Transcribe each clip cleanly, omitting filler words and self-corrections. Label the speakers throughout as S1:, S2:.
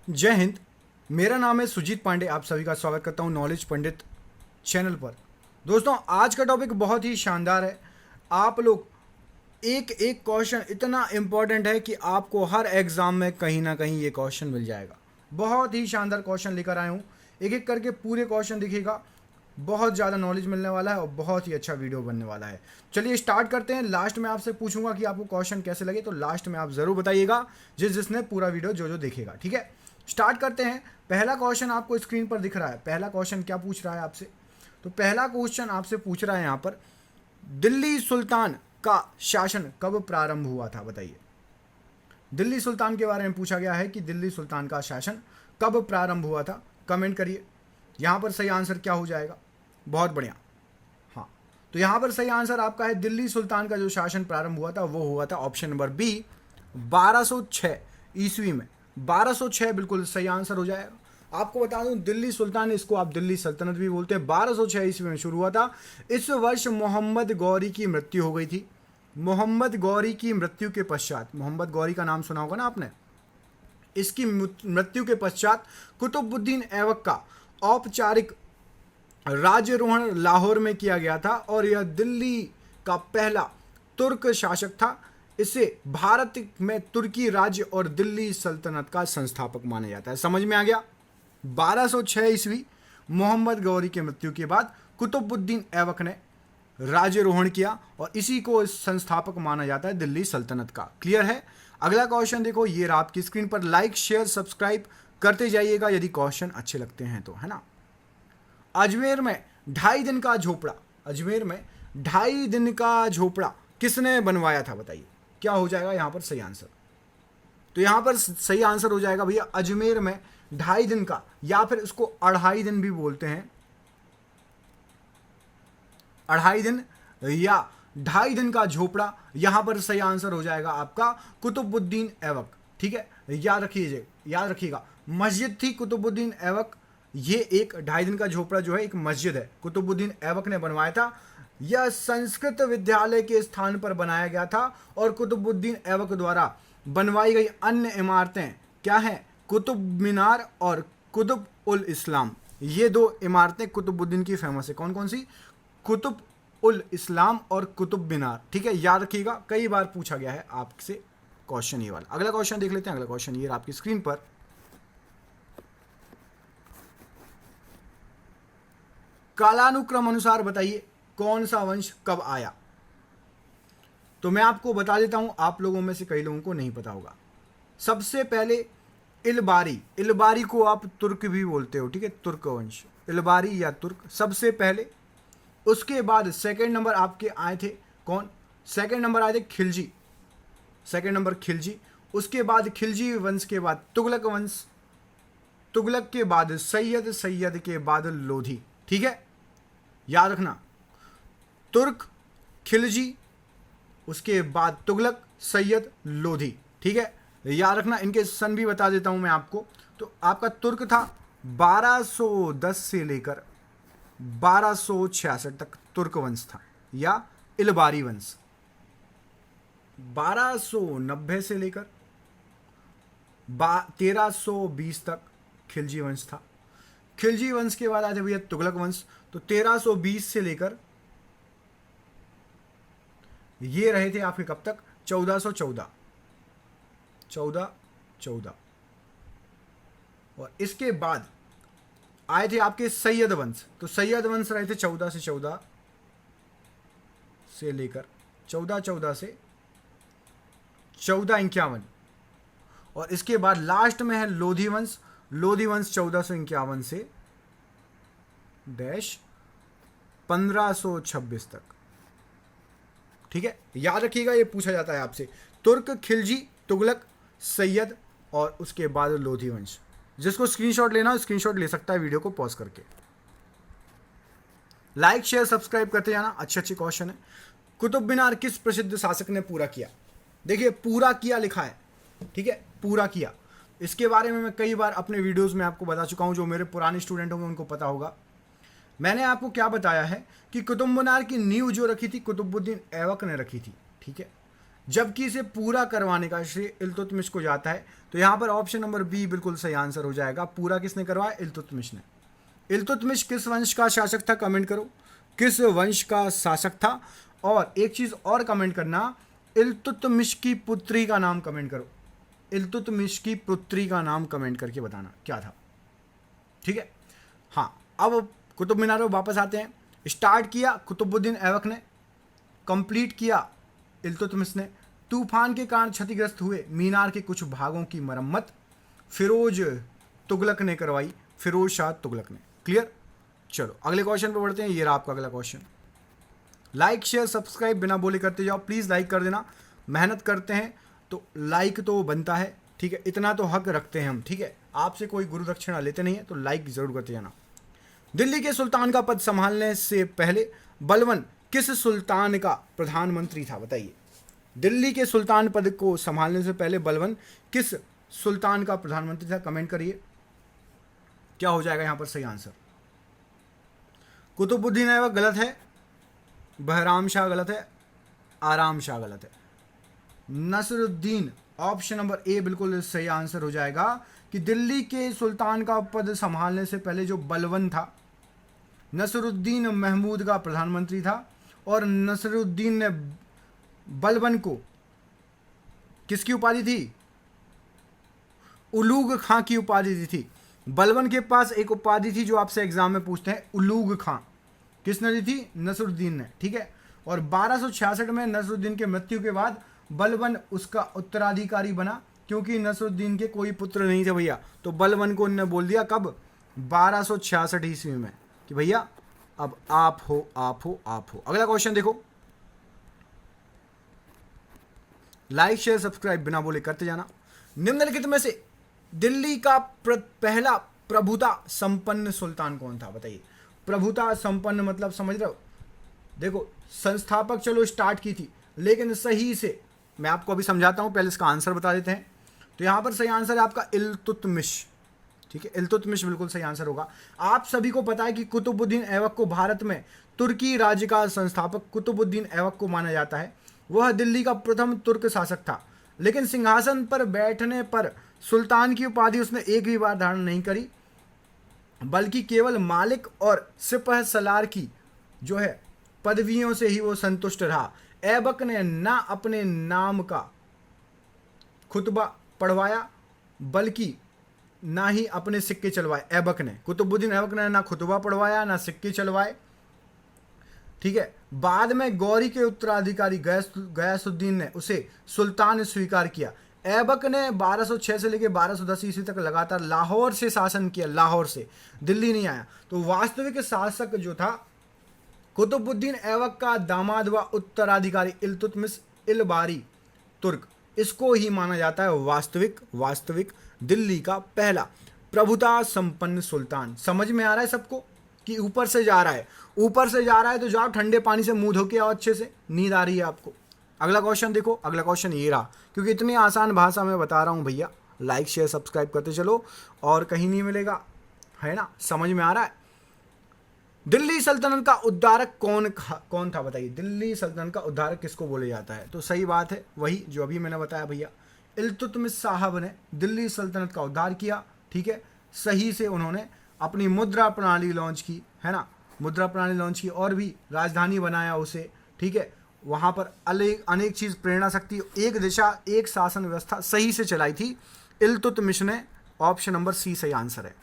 S1: जय हिंद। मेरा नाम है सुजीत पांडे। आप सभी का स्वागत करता हूं नॉलेज पंडित चैनल पर। दोस्तों, आज का टॉपिक बहुत ही शानदार है। आप लोग एक एक क्वेश्चन इतना इम्पोर्टेंट है कि आपको हर एग्ज़ाम में कहीं ना कहीं ये क्वेश्चन मिल जाएगा। बहुत ही शानदार क्वेश्चन लेकर आया हूँ। एक एक करके पूरे क्वेश्चन दिखेगा। बहुत ज़्यादा नॉलेज मिलने वाला है और बहुत ही अच्छा वीडियो बनने वाला है। चलिए स्टार्ट करते हैं। लास्ट में आपसे पूछूंगा कि आपको क्वेश्चन कैसे लगे, तो लास्ट में आप ज़रूर बताइएगा जिसने पूरा वीडियो जो देखेगा। ठीक है, स्टार्ट करते हैं। पहला क्वेश्चन आपको स्क्रीन पर दिख रहा है। पहला क्वेश्चन क्या पूछ रहा है आपसे? तो पहला क्वेश्चन आपसे पूछ रहा है यहाँ पर, दिल्ली सुल्तान का शासन कब प्रारंभ हुआ था? बताइए। दिल्ली सुल्तान के बारे में पूछा गया है कि दिल्ली सुल्तान का शासन कब प्रारंभ हुआ था। कमेंट करिए। यहाँ पर सही आंसर क्या हो जाएगा? बहुत बढ़िया। हाँ, तो यहाँ पर सही आंसर आपका है, दिल्ली सुल्तान का जो शासन प्रारंभ हुआ था वो हुआ था ऑप्शन नंबर बी, 1206 ईस्वी में। 1206 बिल्कुल सही आंसर हो जाएगा। आपको बता दूं, दिल्ली सुल्तान, इसको आप दिल्ली सल्तनत भी बोलते हैं, 1206 ईस्वी में शुरू हुआ था। इस वर्ष मोहम्मद गौरी की मृत्यु हो गई थी। मोहम्मद गौरी की मृत्यु के पश्चात, मोहम्मद गौरी का नाम सुना होगा ना आपने, इसकी मृत्यु के पश्चात कुतुबुद्दीन ऐबक का औपचारिक राज्यारोहण लाहौर में किया गया था और यह दिल्ली का पहला तुर्क शासक था। इसे भारत में तुर्की राज्य और दिल्ली सल्तनत का संस्थापक माना जाता है। समझ में आ गया? 1206 ईस्वी, मोहम्मद गौरी की मृत्यु के बाद कुतुबुद्दीन ऐबक ने राज्यारोहण किया और इसी को संस्थापक माना जाता है दिल्ली सल्तनत का। क्लियर है? अगला क्वेश्चन देखो, ये रहा आपकी स्क्रीन पर। लाइक शेयर सब्सक्राइब करते जाइएगा यदि क्वेश्चन अच्छे लगते हैं तो, है ना। अजमेर में 2.5 दिन का झोपड़ा, अजमेर में 2.5 दिन का झोपड़ा किसने बनवाया था? बताइए क्या हो जाएगा यहाँ पर सही आंसर? तो यहाँ पर सही आंसर हो जाएगा भैया, अजमेर में 2.5 दिन का, या फिर इसको 2.5 दिन भी बोलते हैं, 2.5 दिन या 2.5 दिन का झोपड़ा। यहाँ पर सही आंसर हो जाएगा आपका कुतुबुद्दीन ऐबक। ठीक है, याद रखिएगा। मस्जिद थी कुतुबुद्दीन ऐबक। ये एक 2.5 दिन का झोपड़ा जो है एक मस्जिद है, कुतुबुद्दीन ऐबक ने बनवाया था। यह संस्कृत विद्यालय के स्थान पर बनाया गया था और कुतुबुद्दीन ऐबक द्वारा बनवाई गई अन्य इमारतें क्या हैं? कुतुब मीनार और कुतुब उल इस्लाम। ये 2 इमारतें कुतुबुद्दीन की फेमस है। कौन कौन सी? कुतुब उल इस्लाम और कुतुब मीनार। ठीक है, याद रखिएगा, कई बार पूछा गया है आपसे क्वेश्चन ये वाला। अगला क्वेश्चन देख लेते हैं। अगला क्वेश्चन ये आपकी स्क्रीन पर, कालानुक्रम अनुसार बताइए कौन सा वंश कब आया? तो मैं आपको बता देता हूं, आप लोगों में से कई लोगों को नहीं पता होगा। सबसे पहले इलबारी, इलबारी को आप तुर्क भी बोलते हो, ठीक है, तुर्क वंश, इलबारी या तुर्क सबसे पहले। उसके बाद सेकंड नंबर आपके आए थे कौन? सेकंड नंबर आए थे खिलजी, सेकंड नंबर खिलजी। उसके बाद खिलजी वंश के बाद तुगलक वंश, तुगलक के बाद सैयद, सैयद के बाद लोधी। ठीक है, याद रखना, तुर्क, खिलजी, उसके बाद तुगलक, सैयद, लोधी। ठीक है, याद रखना। इनके सन भी बता देता हूं मैं आपको। तो आपका तुर्क था 1210 से लेकर 1266 तक तुर्क वंश था, या इलबारी वंश। 1290 से लेकर 1320 तक खिलजी वंश था। खिलजी वंश के बाद आते भैया तुगलक वंश। तो 1320 से लेकर ये रहे थे आपके कब तक? 1414, 1414। और इसके बाद आए थे आपके सैयद वंश। तो सैयद वंश रहे थे 14 से 14 से लेकर 1414 से 1451। और इसके बाद लास्ट में है लोधी वंश। लोधी वंश 1451 से डैश 1526 तक। ठीक है, याद रखिएगा, ये पूछा जाता है आपसे। तुर्क, खिलजी, तुगलक, सैयद और उसके बाद लोधी वंश। जिसको स्क्रीनशॉट लेना हो स्क्रीनशॉट ले सकता है वीडियो को पॉज करके। लाइक शेयर सब्सक्राइब करते जाना, अच्छे अच्छे क्वेश्चन है। कुतुब मीनार किस प्रसिद्ध शासक ने पूरा किया? देखिए, पूरा किया लिखा है, ठीक है, पूरा किया। इसके बारे में मैं कई बार अपने वीडियोस में आपको बता चुका हूं। जो मेरे पुराने स्टूडेंट होंगे उनको पता होगा। मैंने आपको क्या बताया है कि कुतुब मीनार की नींव जो रखी थी कुतुबुद्दीन ऐबक ने रखी थी। ठीक है, जबकि इसे पूरा करवाने का श्रेय इल्तुतमिश को जाता है। तो यहाँ पर ऑप्शन नंबर बी बिल्कुल सही आंसर हो जाएगा। पूरा किसने करवाया? इल्तुतमिश ने। इल्तुतमिश किस वंश का शासक था? कमेंट करो किस वंश का शासक था। और एक चीज और कमेंट करना, इल्तुतमिश की पुत्री का नाम कमेंट करो। इल्तुतमिश की पुत्री का नाम कमेंट करके बताना क्या था। ठीक है, हाँ। अब कुतुब मीनार में वापस आते हैं। स्टार्ट किया कुतुबुद्दीन ऐबक ने, कंप्लीट किया इल्तुतमिश ने। तूफान के कारण क्षतिग्रस्त हुए मीनार के कुछ भागों की मरम्मत फिरोज तुगलक ने करवाई, फिरोज शाह तुगलक ने। क्लियर? चलो अगले क्वेश्चन पे बढ़ते हैं। ये रहा आपका अगला क्वेश्चन। लाइक शेयर सब्सक्राइब बिना बोले करते जाओ, प्लीज़ लाइक कर देना। मेहनत करते हैं तो लाइक तो बनता है, ठीक है, इतना तो हक रखते हैं हम, ठीक है। आपसे कोई गुरु दक्षिणा लेते नहीं है, तो लाइक जरूर करते जाना। दिल्ली के सुल्तान का पद संभालने से पहले बलबन किस सुल्तान का प्रधानमंत्री था? बताइए। दिल्ली के सुल्तान पद को संभालने से पहले बलबन किस सुल्तान का प्रधानमंत्री था? कमेंट करिए क्या हो जाएगा यहां पर सही आंसर। कुतुबुद्दीन ऐबक गलत है, बहराम शाह गलत है, आराम शाह गलत है। नसरुद्दीन ऑप्शन नंबर ए बिल्कुल सही आंसर हो जाएगा कि दिल्ली के सुल्तान का पद संभालने से पहले जो बलबन था, नसरुद्दीन महमूद का प्रधानमंत्री था। और नसरुद्दीन ने बलबन को किसकी उपाधि थी? उलूग खां की उपाधि दी थी। बलबन के पास एक उपाधि थी जो आपसे एग्जाम में पूछते हैं, उलूग खां। किसने दी थी? नसरुद्दीन ने, ठीक है। और 1266 में नसरुद्दीन के मृत्यु के बाद बलबन उसका उत्तराधिकारी बना, क्योंकि नसरुद्दीन के कोई पुत्र नहीं थे भैया। तो बलबन को उन्होंने बोल दिया कब? 1266 ईस्वी में कि भैया अब आप हो, आप हो, आप हो। अगला क्वेश्चन देखो। लाइक शेयर सब्सक्राइब बिना बोले करते जाना। निम्नलिखित में से दिल्ली का पहला प्रभुता संपन्न सुल्तान कौन था? बताइए। प्रभुता संपन्न मतलब समझ रहे हो? देखो, संस्थापक चलो स्टार्ट की थी, लेकिन सही से मैं आपको अभी समझाता हूं, पहले इसका आंसर बता देते हैं। तो यहां पर सही आंसर है आपका इल्तुतमिश, ठीक है। इल्तुतमिश बिल्कुल सही आंसर होगा। आप सभी को पता है कि कुतुबुद्दीन ऐबक को भारत में तुर्की राज्य का संस्थापक कुतुबुद्दीन ऐबक को माना जाता है। वह दिल्ली का प्रथम तुर्क शासक था, लेकिन सिंहासन पर बैठने पर सुल्तान की उपाधि उसने एक भी बार धारण नहीं करी, बल्कि केवल मालिक और सिपह सलार की जो है पदवियों से ही वो संतुष्ट रहा। ऐबक ने ना अपने नाम का खुतबा पढ़वाया, बल्कि ना ही अपने सिक्के चलवाए। ऐबक ने, कुतुबुद्दीन ऐबक ने ना खुतबा पढ़वाया ना सिक्के चलवाए, ठीक है। बाद में गौरी के उत्तराधिकारी गयासुद्दीन ने उसे सुल्तान स्वीकार किया। ऐबक ने 1206 से लेकर 1210 ईस्वी तक लगातार लाहौर से शासन किया, लाहौर से, दिल्ली नहीं आया। तो वास्तविक शासक जो था कुतुबुद्दीन ऐबक का दामाद व उत्तराधिकारी इल्तुतमिश इलबारी तुर्क, इसको ही माना जाता है वास्तविक दिल्ली का पहला प्रभुता संपन्न सुल्तान। समझ में आ रहा है सबको कि ऊपर से जा रहा है? ऊपर से जा रहा है तो जाओ ठंडे पानी से मुंह धो के आओ अच्छे से, नींद आ रही है आपको। अगला क्वेश्चन देखो। अगला क्वेश्चन ये रहा, क्योंकि इतनी आसान भाषा में बता रहा हूं भैया। लाइक शेयर सब्सक्राइब करते चलो, और कहीं नहीं मिलेगा, है ना? समझ में आ रहा है? दिल्ली सल्तनत का उद्धारक कौन था? बताइए। दिल्ली सल्तनत का उद्धारक किसको बोले जाता है? तो सही बात है, वही जो अभी मैंने बताया भैया, इल्तुतमिश साहब ने दिल्ली सल्तनत का उद्धार किया, ठीक है। सही से उन्होंने अपनी मुद्रा प्रणाली लॉन्च की, है ना, मुद्रा प्रणाली लॉन्च की, और भी राजधानी बनाया उसे, ठीक है। वहाँ पर अनेक चीज़, प्रेरणा शक्ति, एक दिशा एक शासन व्यवस्था सही से चलाई थी इल्तुतमिश ने। ऑप्शन नंबर सी सही आंसर है।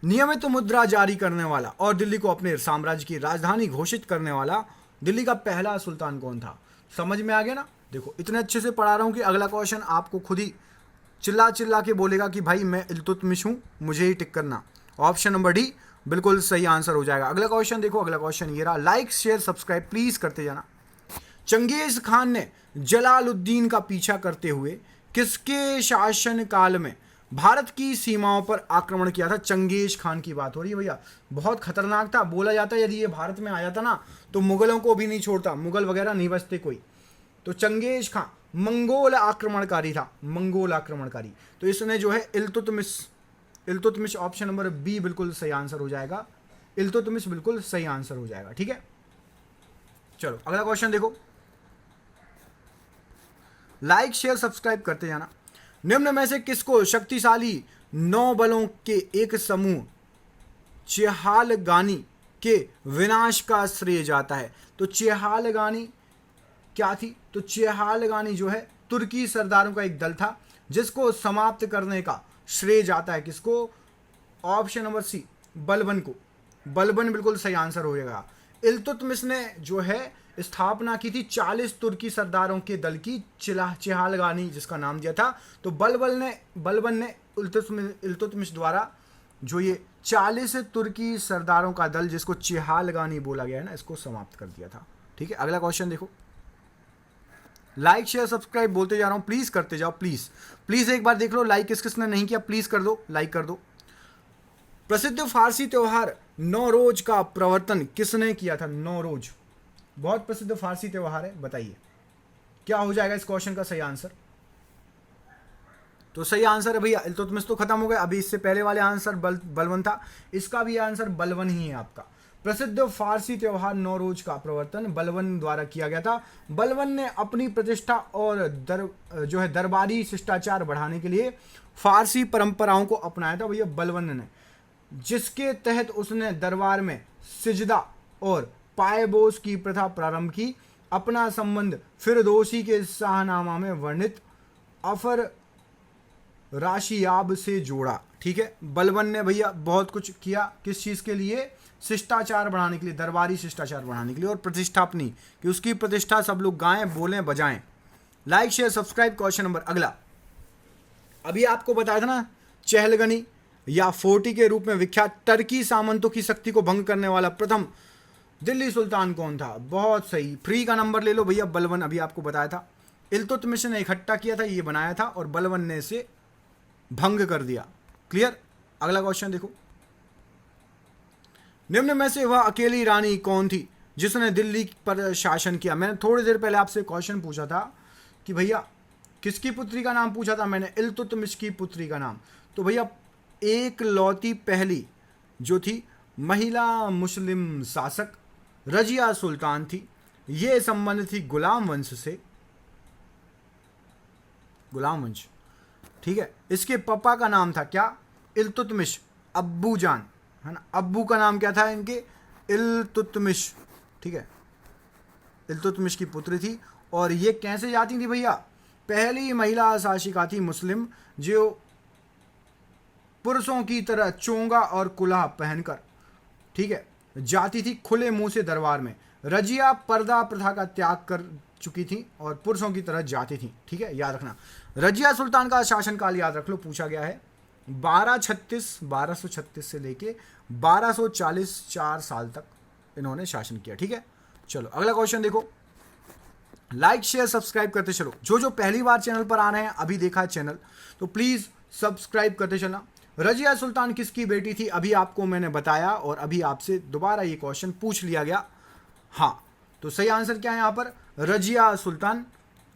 S1: नियमित मुद्रा जारी करने वाला और दिल्ली को अपने साम्राज्य की राजधानी घोषित करने वाला दिल्ली का पहला सुल्तान कौन था? समझ में आ गया ना? देखो, इतने अच्छे से पढ़ा रहा हूँ कि अगला क्वेश्चन आपको खुद ही चिल्ला के बोलेगा कि भाई मैं इल्तुतमिश हूँ, मुझे ही टिक करना। ऑप्शन नंबर डी बिल्कुल सही आंसर हो जाएगा। अगला क्वेश्चन देखो। अगला क्वेश्चन ये रहा। लाइक शेयर सब्सक्राइब प्लीज करते जाना। चंगेज खान ने जलालुद्दीन का पीछा करते हुए किसके शासन काल में भारत की सीमाओं पर आक्रमण किया था? चंगेज खान की बात हो रही है भैया। बहुत खतरनाक था, बोला जाता है यदि ये भारत में आ जाता ना तो मुगलों को भी नहीं छोड़ता, मुगल वगैरह नहीं बचते कोई। तो चंगेज खान मंगोल आक्रमणकारी था, मंगोल आक्रमणकारी। तो इसने जो है इल्तुतमिश ऑप्शन नंबर बी बिल्कुल सही आंसर हो जाएगा। इल्तुतमिश बिल्कुल सही आंसर हो जाएगा, ठीक है। चलो अगला क्वेश्चन देखो। लाइक शेयर सब्सक्राइब करते जाना। निम्न में से किसको शक्तिशाली 9 बलों के एक समूह चेहालगानी के विनाश का श्रेय जाता है? तो चेहालगानी क्या थी? तो चेहालगानी जो है तुर्की सरदारों का एक दल था जिसको समाप्त करने का श्रेय जाता है किसको? ऑप्शन नंबर सी, बलबन को। बलबन बिल्कुल सही आंसर हो जाएगा। इल्तुतमिश ने जो है स्थापना की थी 40 तुर्की सरदारों के दल की, चेहालगानी जिसका नाम दिया था। तो बलबन ने इल्तुतमिश द्वारा जो ये 40 तुर्की सरदारों का दल जिसको चेहालगानी बोला गया है ना, इसको समाप्त कर दिया था। ठीक है, अगला क्वेश्चन देखो। लाइक शेयर सब्सक्राइब बोलते जा रहा हूं, प्लीज करते जाओ, प्लीज एक बार देख लो लाइक किस किसने नहीं किया, प्लीज कर दो, लाइक कर दो। प्रसिद्ध फारसी त्योहार नौरोज का प्रवर्तन किसने किया था? नौरोज बहुत प्रसिद्ध फारसी त्योहार है, बताइए क्या हो जाएगा इस क्वेश्चन का सही आंसर? तो सही आंसर है भैया इल्तुतमिश। तो खत्म हो गया। अभी इससे पहले वाले आंसर बलबन था, इसका भी आंसर बलबन ही है आपका। प्रसिद्ध फारसी त्योहार नौरोज का प्रवर्तन बलबन द्वारा किया गया था। बलबन ने अपनी प्रतिष्ठा और जो है दरबारी शिष्टाचार बढ़ाने के लिए फारसी परंपराओं को अपनाया था भैया बलबन ने, जिसके तहत उसने दरबार में सिजदा और पायबोस की प्रथा प्रारंभ की। अपना संबंध फिरदौसी के शाहनामा में वर्णित अफर राशियाब से जोड़ा। ठीक है, बलबन ने भैया बहुत कुछ किया, किस चीज़ के लिए? शिष्टाचार बढ़ाने के लिए, दरबारी शिष्टाचार बढ़ाने के लिए, और प्रतिष्ठा अपनी कि उसकी प्रतिष्ठा सब लोग गाएं, बोलें, बजाएं। Like share subscribe. Question number अगला, अभी आपको बताया था ना, चहलगनी या फोर्टी के रूप में विख्यात टर्की सामंतों की शक्ति को भंग करने वाला प्रथम दिल्ली सुल्तान कौन था? बहुत सही, फ्री का नंबर ले लो भैया, बलबन। अभी आपको बताया था इल्तुतमिश ने इकट्ठा किया था, ये बनाया था, और बलबन ने इसे भंग कर दिया। क्लियर? अगला क्वेश्चन देखो। निम्न में से वह अकेली रानी कौन थी जिसने दिल्ली पर शासन किया? मैंने थोड़ी देर पहले आपसे क्वेश्चन पूछा था कि भैया किसकी पुत्री का नाम पूछा था मैंने? इल्तुतमिश की पुत्री का नाम। तो भैया एक लौती पहली जो थी महिला मुस्लिम शासक रजिया सुल्तान थी। ये संबंध थी गुलाम वंश से, गुलाम वंश। ठीक है, इसके पापा का नाम था क्या? इल्तुतमिश, अब्बू जान है ना। अब्बू का नाम क्या था इनके? इल्तुतमिश। ठीक है, इल्तुतमिश की पुत्री थी। और ये कैसे जाती थी भैया? पहली महिला शासिका थी मुस्लिम, जो पुरुषों की तरह चोंगा और कुल्हा पहनकर, ठीक है, जाती थी खुले मुंह से दरबार में। रजिया पर्दा प्रथा का त्याग कर चुकी थी और पुरुषों की तरह जाती थी। ठीक है, याद रखना। रजिया सुल्तान का शासनकाल याद रख लो, पूछा गया है 1236 से लेके 1240, 4 साल तक इन्होंने शासन किया। ठीक है, चलो अगला क्वेश्चन देखो। लाइक शेयर सब्सक्राइब करते चलो। जो पहली बार चैनल पर आ रहे हैं, अभी देखा है चैनल, तो प्लीज सब्सक्राइब करते चलना। रजिया सुल्तान किसकी बेटी थी? अभी आपको मैंने बताया और अभी आपसे दोबारा ये क्वेश्चन पूछ लिया गया। हाँ, तो सही आंसर क्या है यहाँ पर? रजिया सुल्तान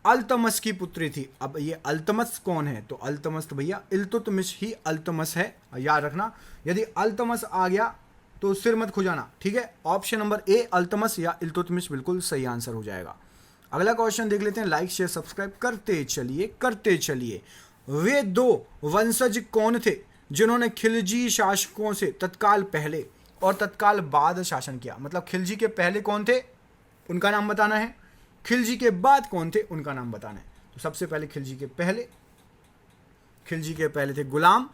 S1: अल्तमस की पुत्री थी। अब ये अल्तमस कौन है? तो अल्तमस तो भैया इल्तुतमिश ही अल्तमस है, याद रखना। यदि अल्तमस आ गया तो सिर मत खुजाना। ठीक है, ऑप्शन नंबर ए अल्तमस या इल्तुतमिश बिल्कुल सही आंसर हो जाएगा। अगला क्वेश्चन देख लेते हैं। लाइक शेयर सब्सक्राइब करते चलिए। वे 2 वंशज कौन थे जिन्होंने खिलजी शासकों से तत्काल पहले और तत्काल बाद शासन किया? मतलब खिलजी के पहले कौन थे, उनका नाम बताना है, खिलजी के बाद कौन थे, उनका नाम बताना है। तो सबसे पहले खिलजी के पहले थे गुलाम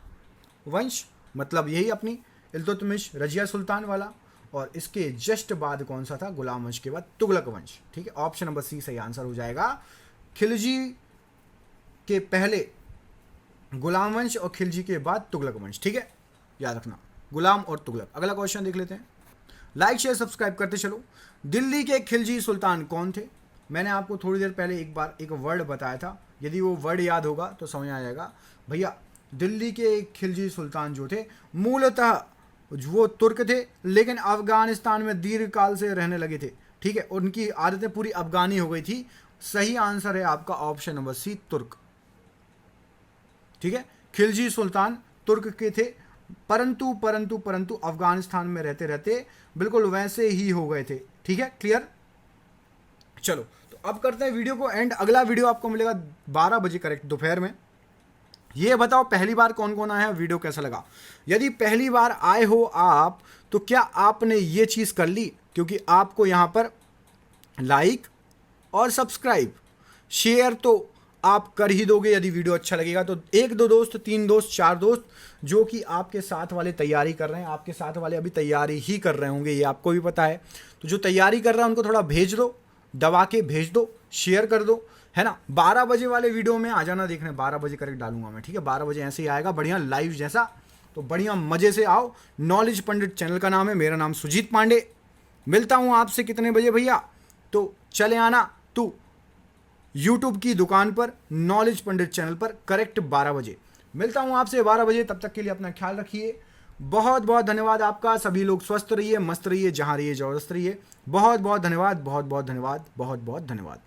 S1: वंश, मतलब यही अपनी इल्तुतमिश रजिया सुल्तान वाला, और इसके जस्ट बाद कौन सा था? गुलाम वंश के बाद तुगलक वंश। ठीक है, ऑप्शन नंबर सी सही आंसर हो जाएगा। खिलजी के पहले गुलाम वंश और खिलजी के बाद तुगलक वंश। ठीक है, याद रखना, गुलाम और तुगलक। अगला क्वेश्चन देख लेते हैं। लाइक शेयर सब्सक्राइब करते चलो। दिल्ली के खिलजी सुल्तान कौन थे? मैंने आपको थोड़ी देर पहले एक वर्ड बताया था, यदि वो वर्ड याद होगा तो समझ आ जाएगा। भैया दिल्ली के खिलजी सुल्तान जो थे मूलतः वो तुर्क थे, लेकिन अफगानिस्तान में दीर्घ काल से रहने लगे थे। ठीक है, उनकी आदतें पूरी अफगानी हो गई थी। सही आंसर है आपका ऑप्शन नंबर सी, तुर्क। ठीक है, खिलजी सुल्तान तुर्क के थे, परंतु अफगानिस्तान में रहते रहते बिल्कुल वैसे ही हो गए थे। ठीक है, क्लियर? चलो, तो अब करते हैं वीडियो को एंड। अगला वीडियो आपको मिलेगा 12 बजे करेक्ट दोपहर में। ये बताओ पहली बार कौन कौन आया है, वीडियो कैसा लगा। यदि पहली बार आए हो आप तो क्या आपने ये चीज़ कर ली, क्योंकि आपको यहाँ पर लाइक और सब्सक्राइब शेयर तो आप कर ही दोगे यदि वीडियो अच्छा लगेगा तो। एक दो दोस्त, तीन दोस्त, चार दोस्त जो कि आपके साथ वाले तैयारी कर रहे हैं, आपके साथ वाले अभी तैयारी ही कर रहे होंगे, ये आपको भी पता है। तो जो तैयारी कर रहा है उनको थोड़ा भेज दो, दबा के भेज दो, शेयर कर दो, है ना। 12 बजे वाले वीडियो में आ जाना देखने, 12 बजे करेक्ट डालूंगा मैं, ठीक है। 12 बजे ऐसे ही आएगा बढ़िया लाइव जैसा। तो बढ़िया मज़े से आओ। नॉलेज पंडित चैनल का नाम है, मेरा नाम सुजीत पांडे। मिलता हूँ आपसे कितने बजे भैया, तो चले आना तू यूट्यूब की दुकान पर, नॉलेज पंडित चैनल पर करेक्ट 12 बजे। मिलता हूँ आपसे 12 बजे, तब तक के लिए अपना ख्याल रखिए। बहुत बहुत धन्यवाद आपका। सभी लोग स्वस्थ रहिए, मस्त रहिए, जहाँ रहिए जबरदस्त रहिए। बहुत बहुत धन्यवाद, बहुत बहुत धन्यवाद, बहुत बहुत धन्यवाद।